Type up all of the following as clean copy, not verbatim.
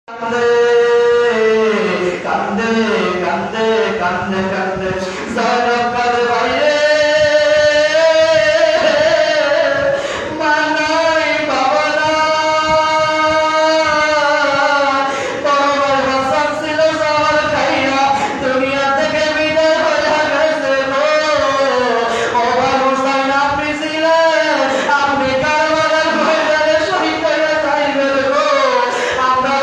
কান্দে কান্দে কান্দে কান্দে কান্দে জায়নব কাঁদে বাইরে মা নাই বাবা নাই বাবার হাসান ছিল সবার খাইয়া দুনিয়া থেকে বিদায় হয়ে গেছে গো ওবার হুসাইন আপনি ছিলেন আপনি কারবালার ময়দানে শহীদ হয়ে যাইবেন গো আমরা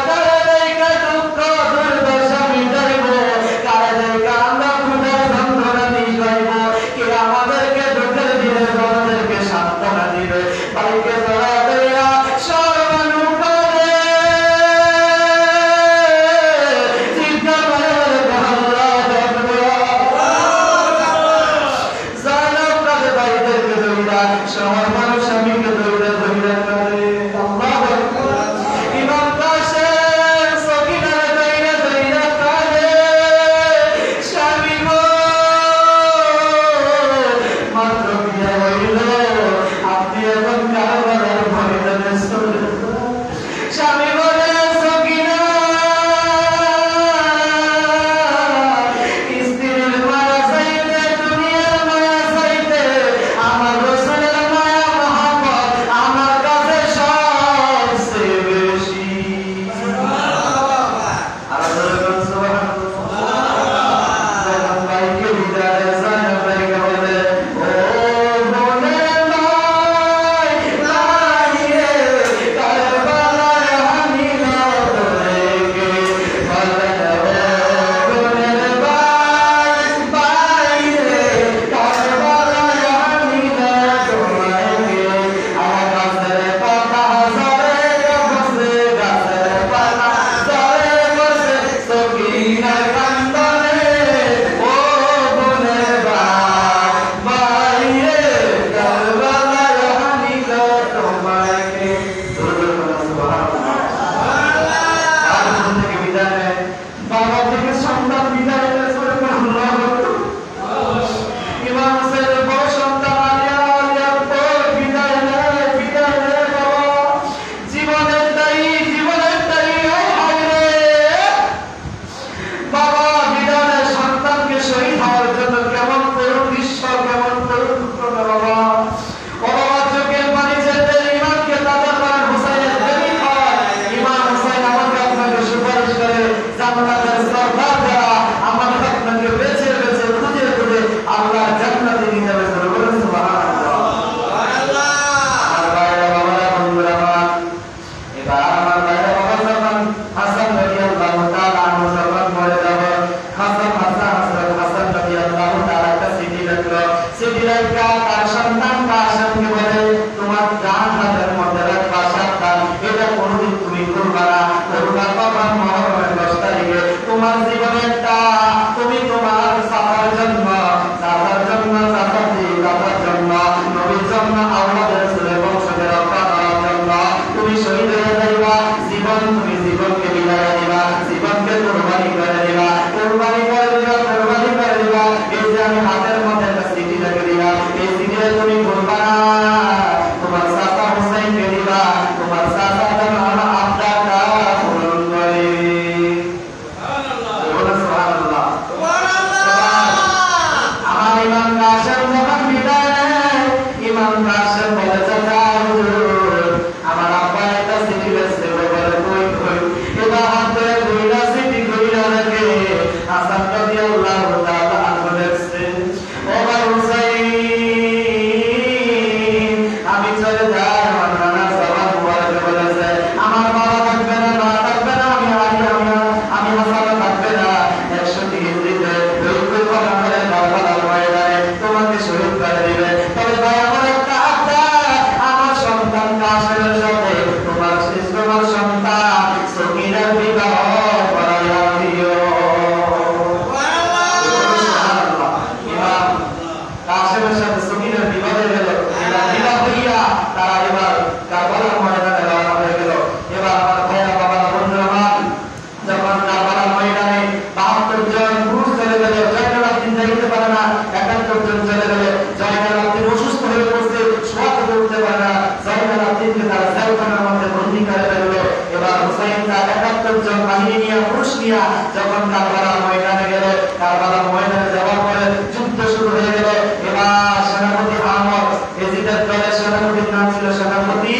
লোকজন বাহিনী নিয়ে পুরুষ নিয়ে যখন কারবালার ময়দানে গেল, কারবালার ময়দানে যাওয়ার পরে যুদ্ধ শুরু হয়ে গেল। এবার সেনাপতি আমর, এজিদের দলের সেনাপতির নাম ছিল সেনাপতি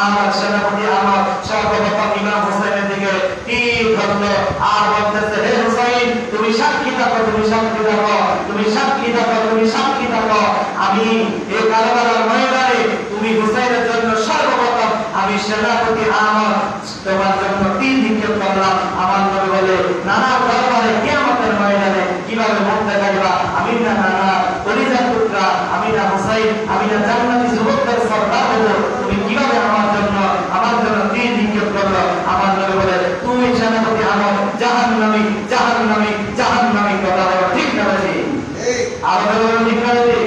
আমর। সেনাপতি আমর সর্বপ্রথম ইমাম হুসাইনের দিকে তীর ধরলো আর বলতেছে, হে হুসাইন, তুমি সাক্ষী থাকো, তুমি সাক্ষী থাকো, তুমি সাক্ষী থাকো, তুমি সাক্ষী থাকো, আমি এই কারবালার ময়দানে তুমি হুসাইনের জন্য সর্বপ্রথম আমি সেনাপতি আমর তোমার জন্য তীর নিক্ষেপ করলাম। আমার নবী বলে, নানা দরবারে কিয়ামতের ময়দানে কিভাবে মরতে থাকবা? আমি না নানা কলিজার টুকরা, আমি না হুসাইন, আমি না জান্নাতি যুবকদের সরদার হব, তুমি কিভাবে আমার জন্য তীর নিক্ষেপ করলো? আমার নবী বলে, তুমি সেনাপতি আমর জাহান্নামী, জাহান্নামী, জাহান্নামী। কথা বলো ঠিক না ভাই? আর বলো ঠিক না ভাই?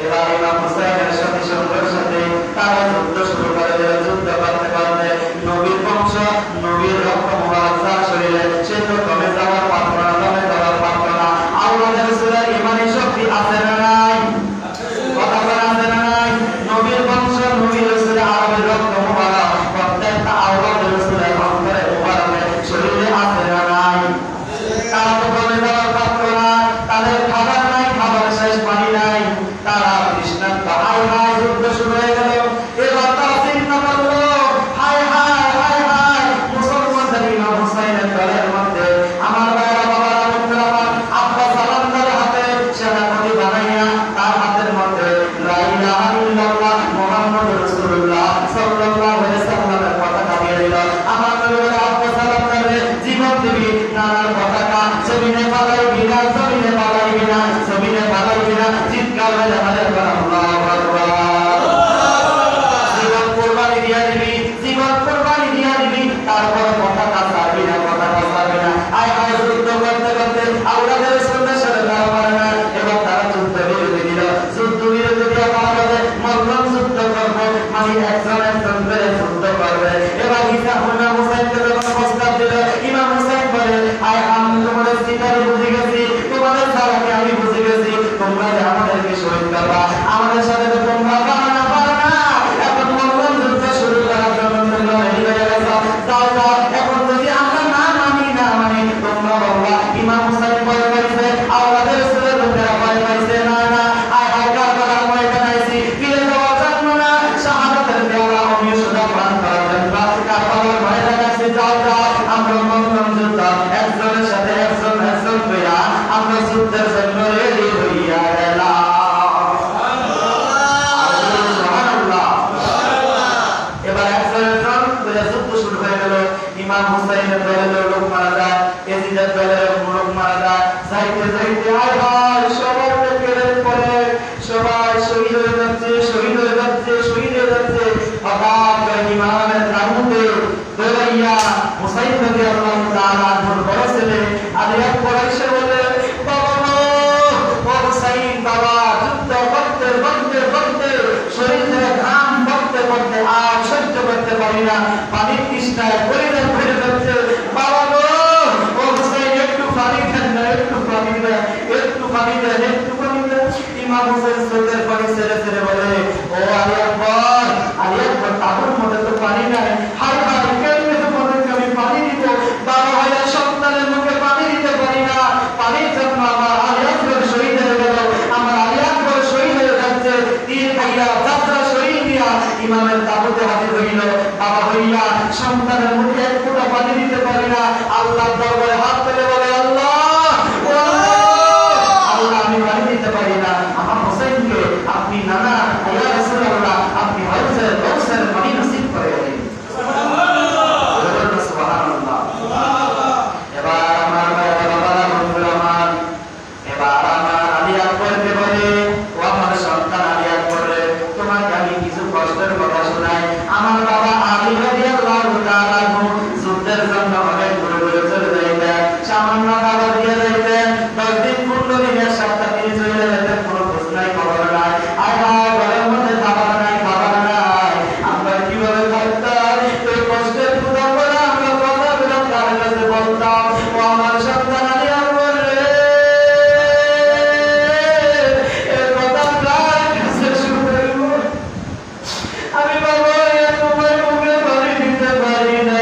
এবার ইমাম হুসাইনের সাথে সঙ্গের সাথে তারা যুদ্ধ শুরু করে দিল। যুদ্ধ করতে করতে নবীর বংশ, নবীর রক্ত মুবারক তার শরীরে, সে তো কমে যাওয়ার পাত্র না, কমে যাওয়ার পাত্র না। আল্লাহর রাসূলের ঈমানী শক্তি আছে না নাই? কথা বলা আছে না নাই? নবীর বংশ, নবীর রাসূলের আরবের রক্ত মুবারক প্রত্যেকটা আল্লাহর রাসূলের অন্তরে মুবারকে শরীরে আছে না নাই? তারা তো কমে যাওয়ার পাত্র না, তাদের খাবার নাই, খাবার শেষ, পানি নাই, তারা তৃষ্ণার্ত। হায় হায়, যুদ্ধ শুরু হয়ে গেল। এবার তারা চিন্তা করলো, হায় হায়, হায় হায়, মুসলমানদের ইমাম হুসাইনের দলের মধ্যে আমার ভাইরা, বাবারা, বন্ধুরা আমার, আব্বা সালামদার হাতে সেনাপতি বানাইয়া তার হাতের মধ্যে লা ইলাহা ইল্লাল্লাহ মুহাম্মাদুর রাসূলুল্লাহ সাল্লাল্লাহু আলাইহি ওয়াসাল্লামের পতাকা দিয়ে দিল। আমার নবী বলে, আব্বা সালামদারে জীবন দিবি, নানার পতাকা জমিনে পালাইবি না, জমিনে পালাইবি না, জমিনে পালাইবি না। চিৎকার হয়ে আমাদের আল্লাহু আকবার। জীবন কুরবানি দিয়া দিবি, জীবন কুরবানি দিয়া দিবি, তারপর পতাকা ছাড়বি না, পতাকা ছাড়বি না। আয় হায়, যুদ্ধ করতে করতে আওলাদের রাসূলের সাথে তারা পারে না। এবার তারা যুদ্ধ বিরতি দিল। যুদ্ধ বিরতি দিয়ে বলে, মরলাম, যুদ্ধ করবো, মানে একজন একজন করে যুদ্ধ করবে। এবার ইমাম হুসাইনকে যখন প্রস্তাব দিল, ইমাম হুসাইন বলে, আয় আমি তোমাদের চিন্তায় বুঝে গেছি, তোমাদের দ্বারাকে আমি বুঝে গেছি, তোমরা যে আমাদেরকে শহীদ করবা, আমাদের সাথে তো তোমরা পারো না, পারো না। এখন মরলাম, যুদ্ধ শুরু করার জন্য তোমরা রেডি হয়ে গেছো, যাও যাও। এখন যদি আমরা না মানি, না মানি, তোমরা বলবা ইমাম হুসাইন ভয় পাইছে, আওলাদের রাসূলের লোকেরা ভয় পাইছে। না না, আয় হায়, কারবালার ময়দানে আইছি, ফিরে যাওয়ার জন্য না, শাহাদাতের দেওয়া আমিও সুযোগ পান করার জন্য কারবালার ময়দানে আইছি। যাও যাও, আমরা মরলাম যুদ্ধ, একজনের সাথে একজন একজন হইয়া আমরা যুদ্ধের জন্য রেডি হইয়া গেলাম। এবার একজন একজন যুদ্ধ শুরু হয়ে গেল। ইমাম হুসাইনের দলের লোক মারা যায়, এজিদের দলের লোক মারা যায়। যাইতে যাইতে আয় হায়, সবার কেড়ে পড়ে, সবাই শহীদ হয়ে যাচ্ছে, শহীদ হয়ে যাচ্ছে, শহীদ হয়ে যাচ্ছে। হঠাৎ করে ইমামের তাবুতে দৌড়াইয়া হুসাইন রাদিয়াল্লাহু তাআলা আনহুর বড় ছেলে আলী আকবর এসে বলে, বাবা ও হুসাইন, বাবা, যুদ্ধ করতে করতে করতে শরীরে ঘাম পড়তে পড়তে আর সহ্য করতে পারি না, পানির তৃষ্ণায় পরিণত হয়ে যাচ্ছে। বাবা গো, ও হুসাইন, একটু পানি খান না, একটু পানি দেন, একটু পানি দেন, একটু পানি দেন। ইমাম হুসাইন চোখের পানি ছেড়ে ছেড়ে বলে, ও আলী আকবর, আলী আকবর, তাবুর মধ্যে তো পানি নাই। হায় হায়, কেমনে তোমাদেরকে আমি পানি দিব? বাবা ভাইয়া, সন্তানের মুখে পানি দিতে পারি না, পানির জন্য আমার আলী আকবর শহীদ হয়ে গেল, আমার আলী আকবর শহীদ হয়ে যাচ্ছে। তীর খাইয়া যাত্রা শহীদ দিয়া ইমামের তাবুতে হাজির হইল। বাবা ভাইয়া, সন্তানের মুখে এক ফোঁটা পানি দিতে পারি না। আল্লাহর দরবারে হাত তুলে বলে, আল্লাহ, আল্লাহ, আমি পানি দিতে পারি না, আমার হোসেনকে আপনি নানা ইয়া রাসূলুল্লাহ, আপনি হাউজের কাউসার পানি নসিব করে দিন। সুবহানাল্লাহ। এবার আমার বাবারা, বন্ধুরা আমার, এবার আমার আলী আকবরকে বলে, ও আমার সন্তান আলী আকবর, তোমাকে আমি কিছু কষ্টের কথা শোনাই। আমার বাবা আলী রাদিয়াল্লাহু তাআলা যুদ্ধের জন্য অনেক দূরে দূরে চলে যাইতেন, সামান্য খাবার দিয়ে যাইতেন, 10 দিন 15 দিনের সপ্তাহ তিনি চলে যেতেন, কোনো খোঁজ নাই, খবর নাই। আয় হায়, ঘরের মধ্যে খাবার নাই, খাবার নাই, আমরা কিভাবে থাকতাম? এই কষ্টের কথা বলে আমরা কথাগুলো তার কাছে বলতাম, ও আমার সন্তান আলী আকবর রে, এই কথা কার কাছে শুনবো? আমি বাবা, তোমার মুখে পানি দিতে পারি না।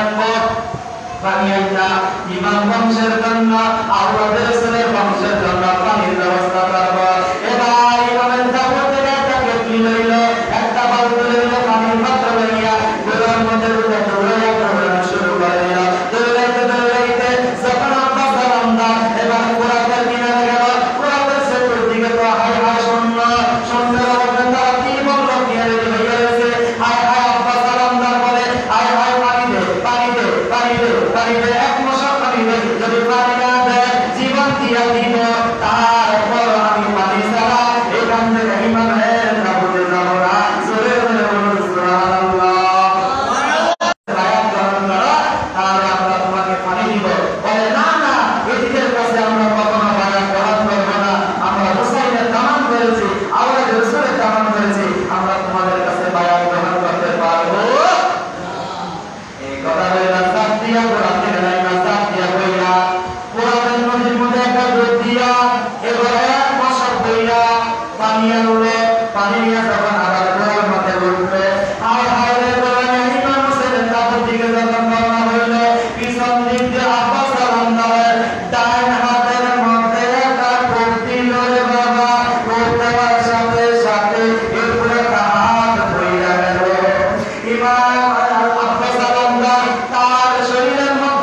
আনবো পানি আইনা ইমাম বংশের জন্য আওলাদের ছেলের বংশের জন্য পানির ব্যবস্থা করবো। এবার ইমামের কাপড় থেকে একটা কেটলি লইল, একটা বালতি লইল, পানির পাত্র লইয়া ঘরের মধ্যে দৌড়াইয়া শুরু করে দিল। দৌড়াইতে দৌড়াইতে যখন আব্বা সালাম দাও এবার কোরআনের কিনারে গেল, কোরআনের সেতুর দিকে তো হাই হাই শূন্য শূন্যের মধ্যে তারা কি বললো কিনারে হইয়া রয়েছে। হাই হাই আব্বা সালাম দাও বলে হাই হাই পানি দে পানি দে পানি দে পানি দে, এক মশা পানি দে, যদি পানি না দেয় জীবন দিয়া দিব, তারপর আমি পানি ছাড়া এখান থেকে ইমামের কাপড়ে যাব না। জোরে জোরে বলুন সুবহানাল্লাহ। বায়াত গ্রহণ করো, তাহলে আমরা তোমাকে পানি দিব। বলে না না, এদিকের কাছে আমরা কখনো বায়াত গ্রহণ করবো না, আমরা হুসাইনের তামাম করেছি, আওলাদের রসুলের তামাম করেছি, আমরা তোমাদের কাছে বায়াত গ্রহণ করতে পারবো না। এই কথা বলে নাসাব দিয়া কোরআন থেকে নাই, নাসাব দিয়া কইরা কোরআনের নদীর মধ্যে একটা ডুব দিয়া এবার এক মশক কইরা পানি আনলো। পানি নিয়ে যখন আবার কোরআন মধ্যে উঠবে, হায় হায় রে কোরআনের ইমাম হোসেনের কাপড় দিকে যখন রওনা হইল, পিছন দিক দিয়ে আব্বা সালাম দেওয়ার ডান হাতের মধ্যে একটা কোপ দিল রে বাবা। কোপ দেওয়ার সাথে সাথে এরপরে একটা হাত ধইরা গেল। ইমাম আব্বা সালাম দেওয়ার তার শরীরের মধ্যে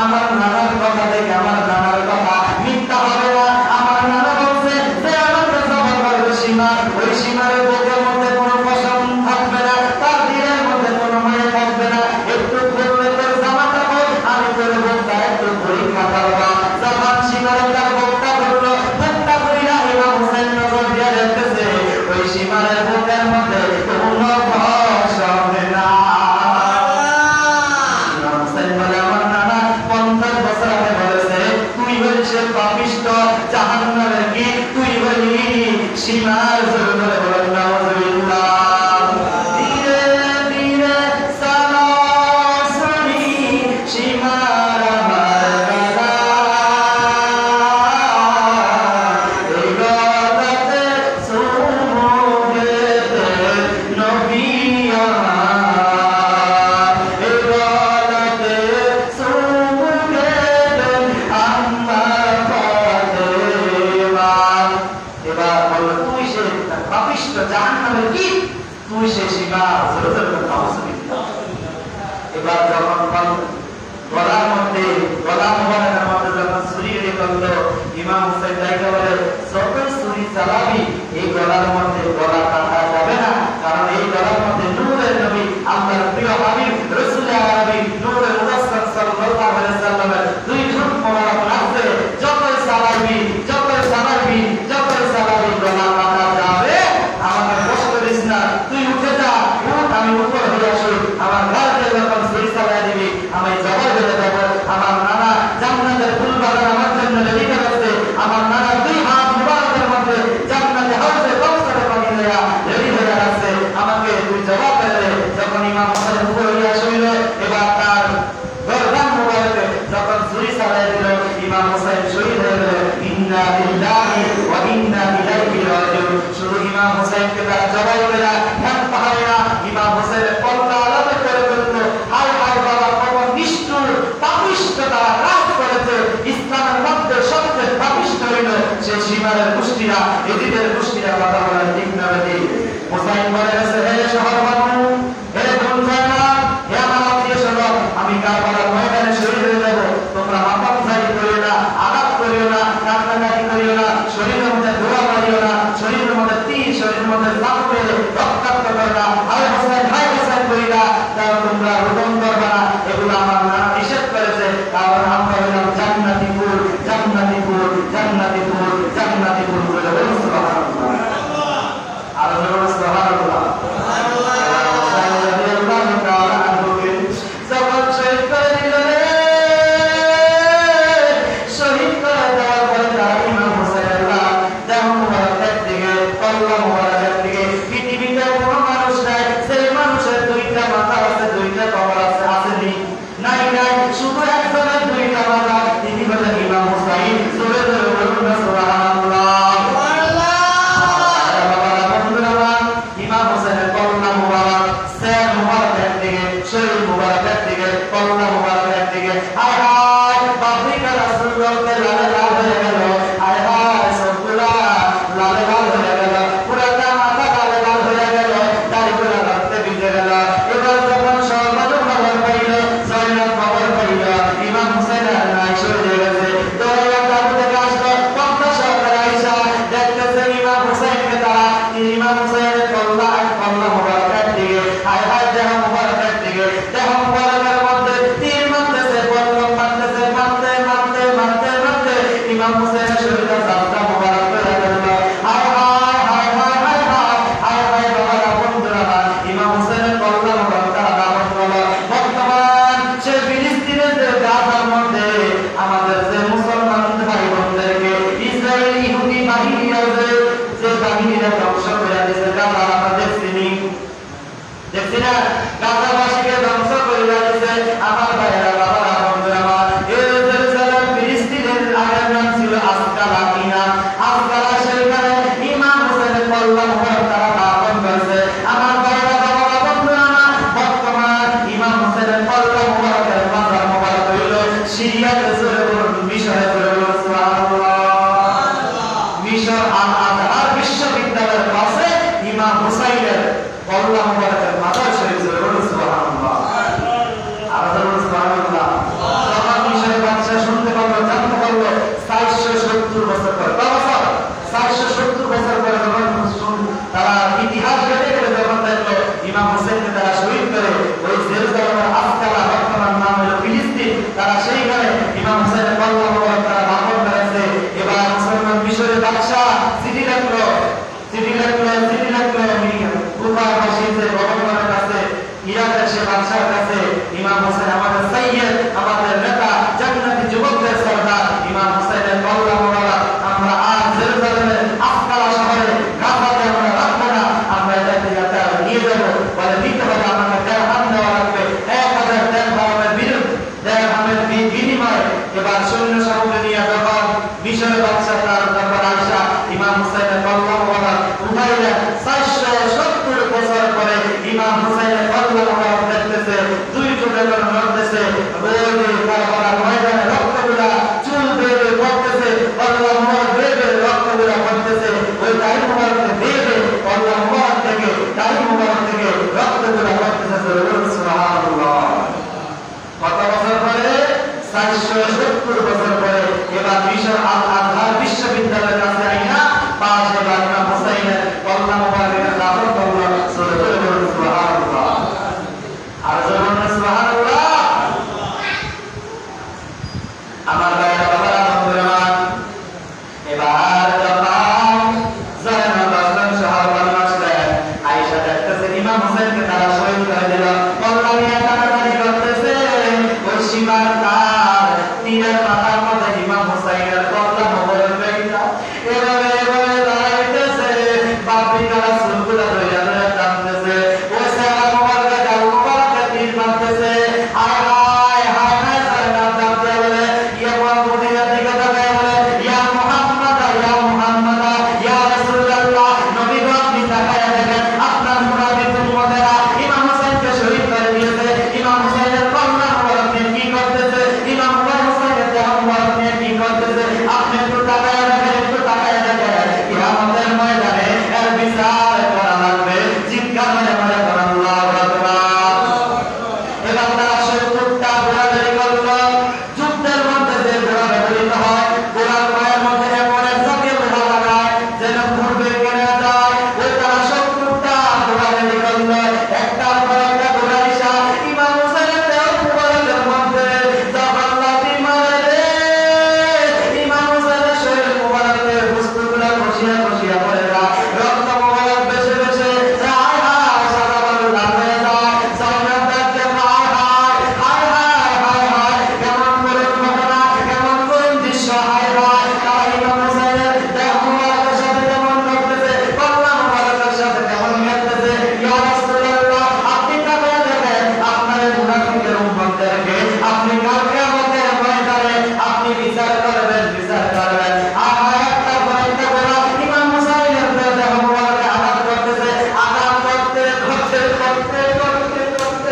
আমার নানার কথা দেখে আমার নানার কথা মিথ্যা হবে না। আমার নানা বলছে যে আমাকে জবান করবে সীমা, ওই সীমার বুকের মধ্যে কোনো পশম থাকবে না, তার দিলের মধ্যে কোনো মায়া থাকবে না। একটু বললে তোর জামাটা বল, আমি তোর বুকটা একটু পরীক্ষা করবো। যখন সীমার তার বুকটা ধরলো, বুকটা ধরিয়া ইমাম হোসেন নজর দিয়ে দেখতেছে ওই সীমার বুকের মধ্যে কোনো পশম না। ইমাম হোসেন বলে আমার নানা 50 বছর আগে বলেছে তুই হচ্ছে পাপিষ্ঠ জাহান্নামের কি, তুই বলি সীমার জোরে বলেন নাউযুবিল্লাহ। ধীরে ধীরে সরাসরি সীমার আমার গলা, এই গলাতে চুমু খেতে নবী আমার, এই গলাতে চুমু খেতে আমার ফাতেমা। এবার বলল তুই সে পাপিষ্ঠ জাহান্নামের কি, তুই সে সীমা জোরে জোরে নাউযুবিল্লাহ। এবার যখন গলার মধ্যে গলা মোবারকের মধ্যে যখন ছুরি রেখে করলো, ইমাম হোসেন তাইকে বলে যতই ছুরি চালাবি এই গলার মধ্যে গলা কাটা যাবে না, কারণ এই গলার মধ্যে নূরের নবী আল্লাহর প্রিয় হাবিব রাসূল আরবি নূরে মুদাসসার সাল্লাল্লাহু আলাইহি ওয়াসাল্লামের দুই ঠোঁট মোবারক আছে, যতই চালাবি যতই চালাবি যতই চালাবি গলা কাটা যাবে। আমাকে কষ্ট দিস না, তুই উঠে যা, উঠ আমি উপর হয়ে আসি, আমার ঘরকে যখন ছুরি চালাই দিবি আমি জবাই হয়ে যাব। আমার নানা জান্নাতের ফুল বাগান আমার জন্য রেডি করে আছে, আমার নানা দুই হাত মুবারকের মধ্যে জান্নাতে হাউজে কাউসারে পানি দেয়া রেডি হয়ে আছে, আমাকে তুই জবাব দে। যখন ইমাম হোসেন উপর হয়ে আসিল, এবার তার গর্দান মুবারকে যখন ছুরি চালাই দিল, ইমাম হোসেন শহীদ হয়ে গেল। ইন্না লিল্লাহি ওয়া ইন্না ইলাইহি রাজিউন। শুধু ইমাম হোসেনকে তার জবাই করে ধ্যান পাহাড়ে না, ইমাম হোসেনের কল্লা আলাদা করে ফেলল। হায় হায় বাবা, কত নিষ্ঠুর পাপিষ্ঠ তারা কাজ করেছে। ইসলামের মধ্যে সবচেয়ে পাপিষ্ঠ হইল সে সীমারের গোষ্ঠীরা, এদিদের গোষ্ঠীরা। কথা বলেন ঠিক না বেঠিক? হোসেন বলে গেছে হে শহর বানু, হে বন্ধুরা, হে আমার আত্মীয় স্বজন, আমি কারবালার ময়দানে শহীদ হয়ে যাব। তোমরা মাপামজারি করিও না, আঘাত করিও না, কান্নাকাটি করিও না, শরীরের মধ্যে ধোয়া মারিও না, শরীরের মধ্যে তীর, শরীরের মধ্যে লাফ মেরে রক্তাক্ত করো না, হায় হোসেন করি না, কারণ তোমরা রোদন করবে না। এগুলো আমার নানা নিষেধ করেছে, কারণ আমরা হইলাম জান্নাতি ফুল, জান্নাতি ফুল, জান্নাতি ফুল, জান্নাতি ফুল বলে বলুন সুবহানাল্লাহ। আর বলুন সুবহানাল্লাহ। যখন শহীদ করে দিল রে, শহীদ করে দেওয়ার পরে তার ইমাম হোসেনের লাশ দেহ মুবারক একদিকে, কল্লা মুবারক একদিকে। পৃথিবীতে কোনো মানুষ নাই সেই মানুষের দুইটা মাথা আছে, দুইটা কবর আছে, আসেনি? 170 বছর পরে এবার মিশর আল আজহার বিশ্ববিদ্যালয়ের কাছে আইনা পাশ এবার ইমাম হুসাইনের কল্লা মুবারকের দাফন করলো। সুবহানাল্লাহ। আর যখন সুবহানাল্লাহ আমার ভাইরা বাবারা বন্ধুগণ, এবার যখন জয়নাব আসলাম সাহাবা আসলেন, আয়েশা দেখতেছে ইমাম হুসাইনকে তারা শহীদ করে দিল। কল্লা নিয়ে টানাটানি করতেছে, ওই সীমার তার তীরের মাথার মধ্যে ইমাম হুসাইনের কল্লা মোবারক রেখা এভাবে এভাবে দাঁড়াইতেছে। বাপরি তারা চুলগুলা ধইরা ধইরা টানতেছে, ওই সারা মোবারক গাল মোবারকে তীর মারতেছে। হায় হায় হায় হায় জয়নাব ডাকতে বলে, ইয়া মুহাম্মদিয়া দিকে তাকায় বলে, ইয়া মুহাম্মাদা ইয়া মুহাম্মাদা ইয়া রাসূলুল্লাহ, নবী গো আপনি তাকায় দেখেন আপনার মুনাফিক উম্মতেরা ইমাম হুসাইনকে শহীদ করে দিয়েছে। ইমাম হুসাইনের কল্লা মোবারক নিয়ে কি করতেছে, ইমাম হুসাইনের দেহ মোবারক নিয়ে কি করতেছে, আপনি একটু তাকায় দেখেন, একটু তাকায় দেখেন। কিয়ামতের ময়দানে এর বিচার করা লাগবে। চিৎকার মেরে বলে আল্লাহু আকবার। এবার তারা 70টা ঘোড়াগাড়ি করলো। যুদ্ধের মধ্যে যে ঘোড়া ব্যবহৃত হয়, ঘোড়ার পায়ের মধ্যে এমন এক জাতীয় লোহা লাগায় যেন পূর্বে কেনা যায়। ওই তারা 70টা ঘোড়াগাড়ি করলো, একটার পর একটা ঘোড়া দিশা ইমাম হুসাইনের দেহ মুবারকের মধ্যে জাবাল্লাতি মারে। ইমাম হুসাইনের শরীর মুবারকের বস্তুগুলো খসিয়া খসিয়া পড়ে যায়, রক্ত মুবারক বেশে বেশে হায় হায় সারা বালু লাল হয়ে যায়। জয়নাব ডাকতে হায় হায় হায় হায় হায় হায়, কেমন করুন ঘটনা, কেমন করুন দৃশ্য, হায় হায়। তারা ইমাম হুসাইনের দেহ মুবারকের সাথে কেমন করতেছে, কল্লা মুবারকের সাথে কেমন করতেছে। ইয়া রাসূলুল্লাহ, আপনি তাকায় দেখেন আপনার এই মুনাফিকের উম্মতদেরকে আপনি কাল কিয়ামতের ময়দানে আপনি বিচার করবেন, বিচার করবেন। হায় হায়, একটার পর একটা ঘোড়া ইমাম হুসাইনের দেহ মুবারকে আঘাত করতেছে, আঘাত করতে করতে করতে করতে করতে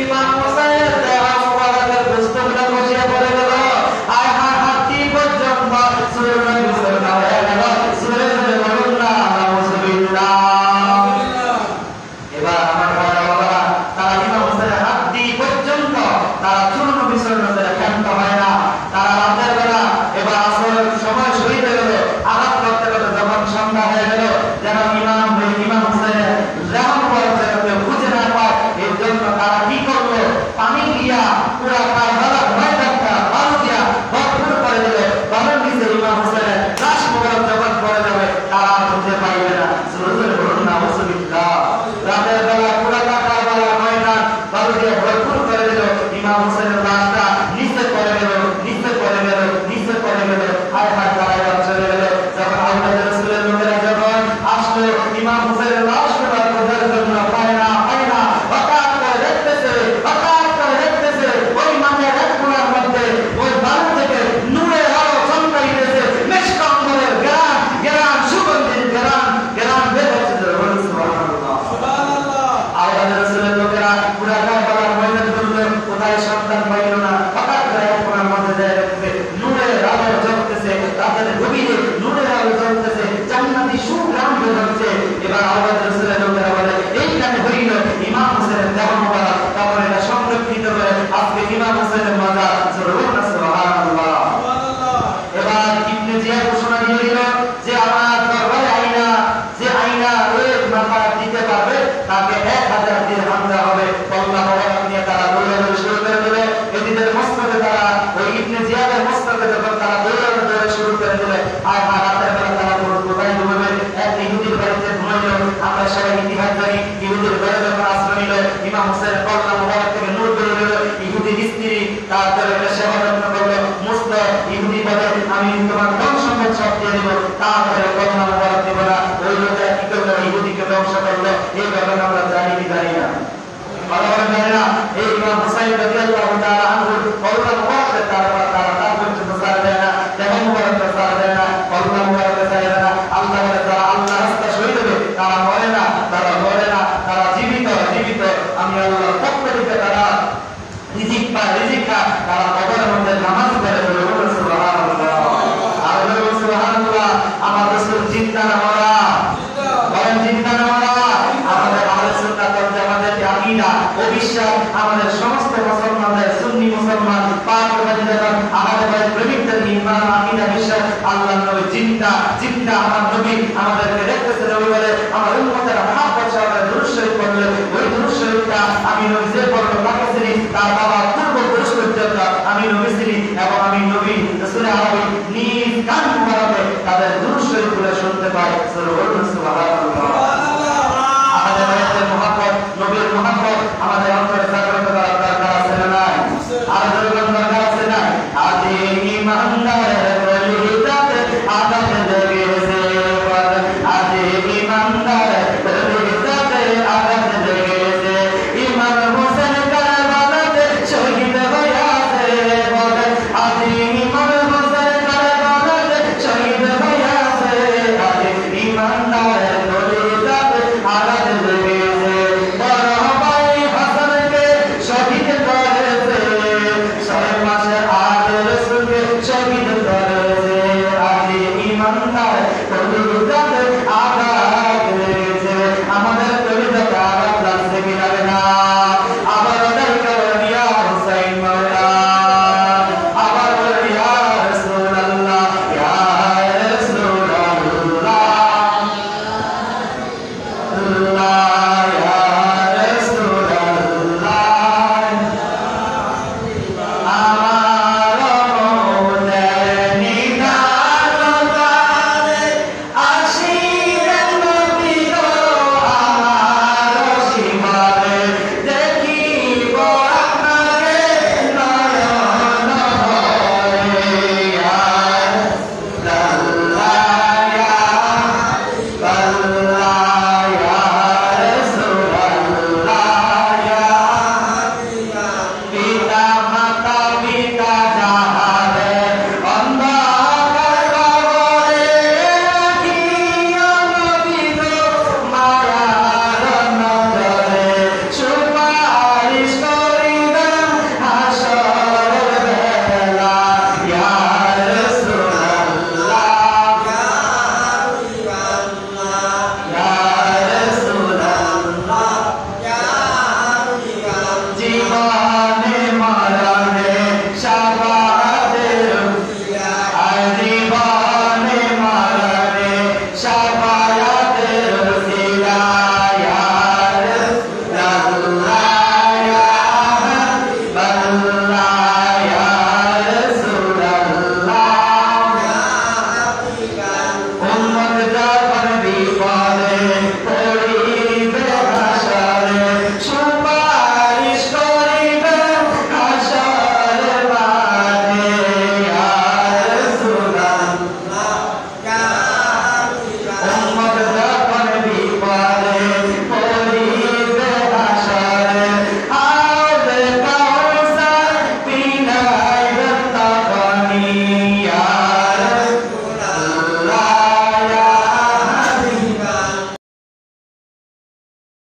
ইমাম হুসাইনের দেহ মুবারকের বস্তুগুলো খসিয়া পড়ে গেল। হায় হায়, হাতি পর্যন্ত সুরে বিসর্জন হয়ে গেল। সুরে সুরে বলুন না নাউযুবিল্লাহ। এবার আমার ভাইরা বাবারা, তারা ইমাম হুসাইনের হাতি পর্যন্ত তারা চূর্ণ বিসর্জনের ক্ষান্ত হয় না। তারা রাতের বেলা এবার আসরের সময় শহীদ হয়ে গেল, আঘাত করতে করতে যখন সন্ধ্যা হয়ে গেল, যেন ইমাম হুসাইনের দেহ মুবারক যেন কেউ খুঁজে না পায়, এর জন্য তারা কি করলো, পানি দিয়া পুরা কারবালার ময়দানটা বালু দিয়া ভরপুর করে দিল। বালুর নিচে ইমাম হুসাইনের লাশ মুবারক যখন পড়ে যাবে তারা আর খুঁজে পাইবে না। জোরে জোরে বলুন নাউযুবিল্লাহ। রাতের বেলা পুরা কারবালার ময়দান বালু দিয়ে ভরপুর করে দিল। ইমাম হুসাইনের লাশটা নিচে পড়ে গেল, নিচে পড়ে গেল, নিচে পড়ে গেল। হায় হায়, তারা এবার চলে গেল। যখন আওলাদের রাসূলের লোকেরা যখন আসলো ইমাম হুসাইনের লাশগুলো খোঁজার জন্য পায় না, পায় না, হঠাৎ করে দেখতেছে, হঠাৎ করে দেখতেছে ওই মাঠের এক কোণার মধ্যে ওই বালু থেকে নূরের আলো চমকাইতেছে। মেশকাম্বরের গ্রাম গ্রাম সুগন্ধির গ্রাম গ্রাম বের হচ্ছে। বলুন সুবহানাল্লাহ। আওলাদের রাসূলের লোকেরা পুরা কারবালার ময়দান ঘুরলো, কোথায় সন্তান পাইল না। হঠাৎ করে এক কোণার মধ্যে দেখতে নূরের আলো জ্বলতেছে, রাতের গভীরে নূরের আলো জ্বলতেছে, জান্নাতি সুগ্রাম বের হচ্ছে। এবার আওলাদের রাসূলের লোকেরা বলে এইখানে হইল ইমাম হুসাইনের দেহ মুবারক, তখন এটা সংরক্ষিত করে আজকে ইমাম হুসাইনের মাজার। সুবহানাল্লাহ। এবার ইবনে জিয়াদ ঘোষণা দিয়ে দিল যে আমার দরবারে আইনা, যে আইনা ওই মাথা দিতে পারবে তাকে 1000 দিরহাম দেওয়া হবে। কল্লা মুবারক নিয়ে তারা দৌড়াদৌড়ি শুরু করে দিল। এদিকে মসনদে তারা ওই ইবনে জিয়াদের মসনদে যখন তারা দৌড়াদৌড়ি শুরু করে দিল, আর রাতের বেলা তারা কোথায় ঘুমাবে, এক ইহুদির বাড়িতে ঘুমাইল। আমরা সবাই ইতিহাস জানি, ইহুদির ঘরে যখন আশ্রয় নিল ইমাম হুসাইন কল্লা মুবারক থেকে নূর বের হলো। ইহুদির স্ত্রী তারপরে সেবা যত্ন করলো, মুসল ইহুদি বলে আমি তোমার ধন সম্পদ সব দিয়ে দেব, তারপরে কল্লা মুবারক দেব না। ওই লোকটা কি করলো, ইহুদিকে ধ্বংস করলো। এই ব্যাপারে আমরা জানি কি জানি না, ভালো করে জানি না। এই ইমাম হুসাইন রাদিয়াল্লাহু তাআলা আনহু কল্লা মুবারক তার পর্যন্ত সারা দেয় না, দেহ মুবারক সারা দেয় না, কল্লা মুবারক সারা দেয় না। আল্লাহ বলে তারা আল্লাহ রাস্তা শহীদ হবে, তারা মরে না, তারা মরে না, তারা জীবিত জীবিত। আমি আল্লাহর পক্ষ থেকে তারা রিজিক পায়, রিজিক খায়, তারা কবরের মধ্যে নামাজ পড়ে। বলুন সুবহানাল্লাহ। আর বলুন সুবহানাল্লাহ। আমার রাসূল জিন্দা না মরা? বলেন জিন্দা না মরা? আমাদের আহলে সুন্নাত ওয়াল জামাতের আকীদা ও বিশ্বাস, আমাদের সমস্ত মুসলমানদের সুন্নি মুসলমান পাক ওয়াজিদাত আর